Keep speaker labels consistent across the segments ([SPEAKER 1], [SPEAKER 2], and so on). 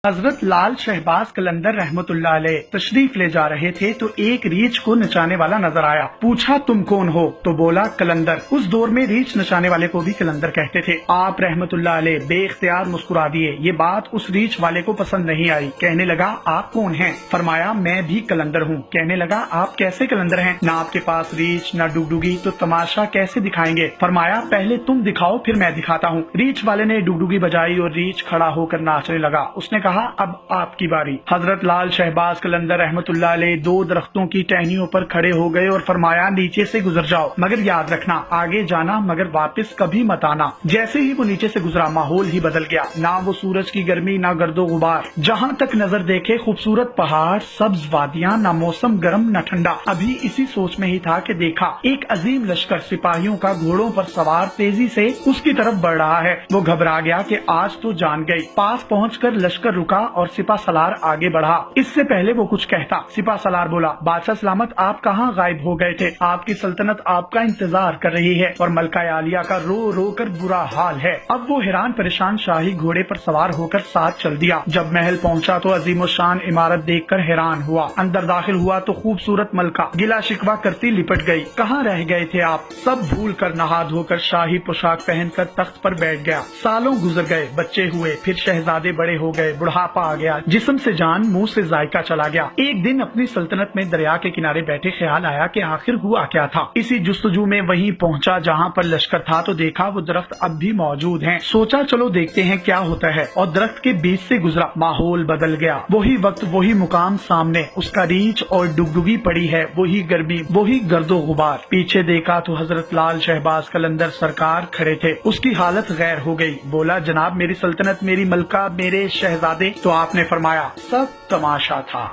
[SPEAKER 1] حضرت لال شہباز قلندر رحمت اللہ علیہ تشریف لے جا رہے تھے تو ایک ریچھ کو نچانے والا نظر آیا۔ پوچھا تم کون ہو؟ تو بولا قلندر۔ اس دور میں ریچھ نچانے والے کو بھی قلندر کہتے تھے۔ آپ رحمت اللہ علیہ بے اختیار مسکرا دیے۔ یہ بات اس ریچھ والے کو پسند نہیں آئی۔ کہنے لگا آپ کون ہیں؟ فرمایا میں بھی قلندر ہوں۔ کہنے لگا آپ کیسے قلندر ہیں؟ نہ آپ کے پاس ریچھ نہ ڈگڈگی، تو تماشا کیسے دکھائیں گے؟ فرمایا پہلے تم دکھاؤ پھر میں دکھاتا ہوں۔ ریچھ والے نے ڈگڈگی بجائی اور ریچھ کھڑا ہو کر ناچنے لگا۔ اس نے کہا اب آپ کی باری۔ حضرت لال شہباز قلندر رحمت اللہ علیہ دو درختوں کی ٹہنیوں پر کھڑے ہو گئے اور فرمایا نیچے سے گزر جاؤ، مگر یاد رکھنا آگے جانا مگر واپس کبھی مت آنا۔ جیسے ہی وہ نیچے سے گزرا ماحول ہی بدل گیا، نہ وہ سورج کی گرمی نہ گرد و غبار، جہاں تک نظر دیکھے خوبصورت پہاڑ، سبز وادیاں، نہ موسم گرم نہ ٹھنڈا۔ ابھی اسی سوچ میں ہی تھا کہ دیکھا ایک عظیم لشکر سپاہیوں کا گھوڑوں پر سوار تیزی سے اس کی طرف بڑھ رہا ہے۔ وہ گھبرا گیا کہ آج تو جان گئی۔ پاس پہنچ کر لشکر رکا اور سپہ سالار آگے بڑھا۔ اس سے پہلے وہ کچھ کہتا، سپہ سالار بولا بادشاہ سلامت آپ کہاں غائب ہو گئے تھے؟ آپ کی سلطنت آپ کا انتظار کر رہی ہے اور ملکہ عالیہ کا رو رو کر برا حال ہے۔ اب وہ حیران پریشان شاہی گھوڑے پر سوار ہو کر ساتھ چل دیا۔ جب محل پہنچا تو عظیم الشان عمارت دیکھ کر حیران ہوا۔ اندر داخل ہوا تو خوبصورت ملکہ گلا شکوا کرتی لپٹ گئی۔ کہاں رہ گئے تھے آپ؟ سب بھول کر نہا دھو کر شاہی پوشاک پہن کر تخت پر بیٹھ گیا۔ سالوں گزر گئے، بچے ہوئے، پھر شہزادے بڑے ہو گئے، بڑھاپا آ گیا، جسم سے جان منہ سے ذائقہ چلا گیا۔ ایک دن اپنی سلطنت میں دریا کے کنارے بیٹھے خیال آیا کہ آخر ہوا کیا تھا۔ اسی جستجو میں وہیں پہنچا جہاں پر لشکر تھا تو دیکھا وہ درخت اب بھی موجود ہیں۔ سوچا چلو دیکھتے ہیں کیا ہوتا ہے، اور درخت کے بیچ سے گزرا۔ ماحول بدل گیا، وہی وقت وہی مقام سامنے، اس کا ریچھ اور ڈگڈگی پڑی ہے، وہی گرمی وہی گرد و غبار۔ پیچھے دیکھا تو حضرت لال شہباز قلندر سرکار کھڑے تھے۔ اس کی حالت غیر ہو گئی۔ بولا جناب میری سلطنت، میری ملکہ، میرے شہزادے۔ تو آپ نے فرمایا سب تماشا تھا۔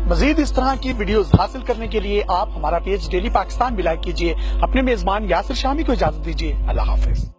[SPEAKER 2] مزید اس طرح کی ویڈیوز حاصل کرنے کے لیے آپ ہمارا پیج ڈیلی پاکستان بھی لائک کیجیے۔ اپنے میزبان یاسر شامی کو اجازت دیجیے۔ اللہ حافظ۔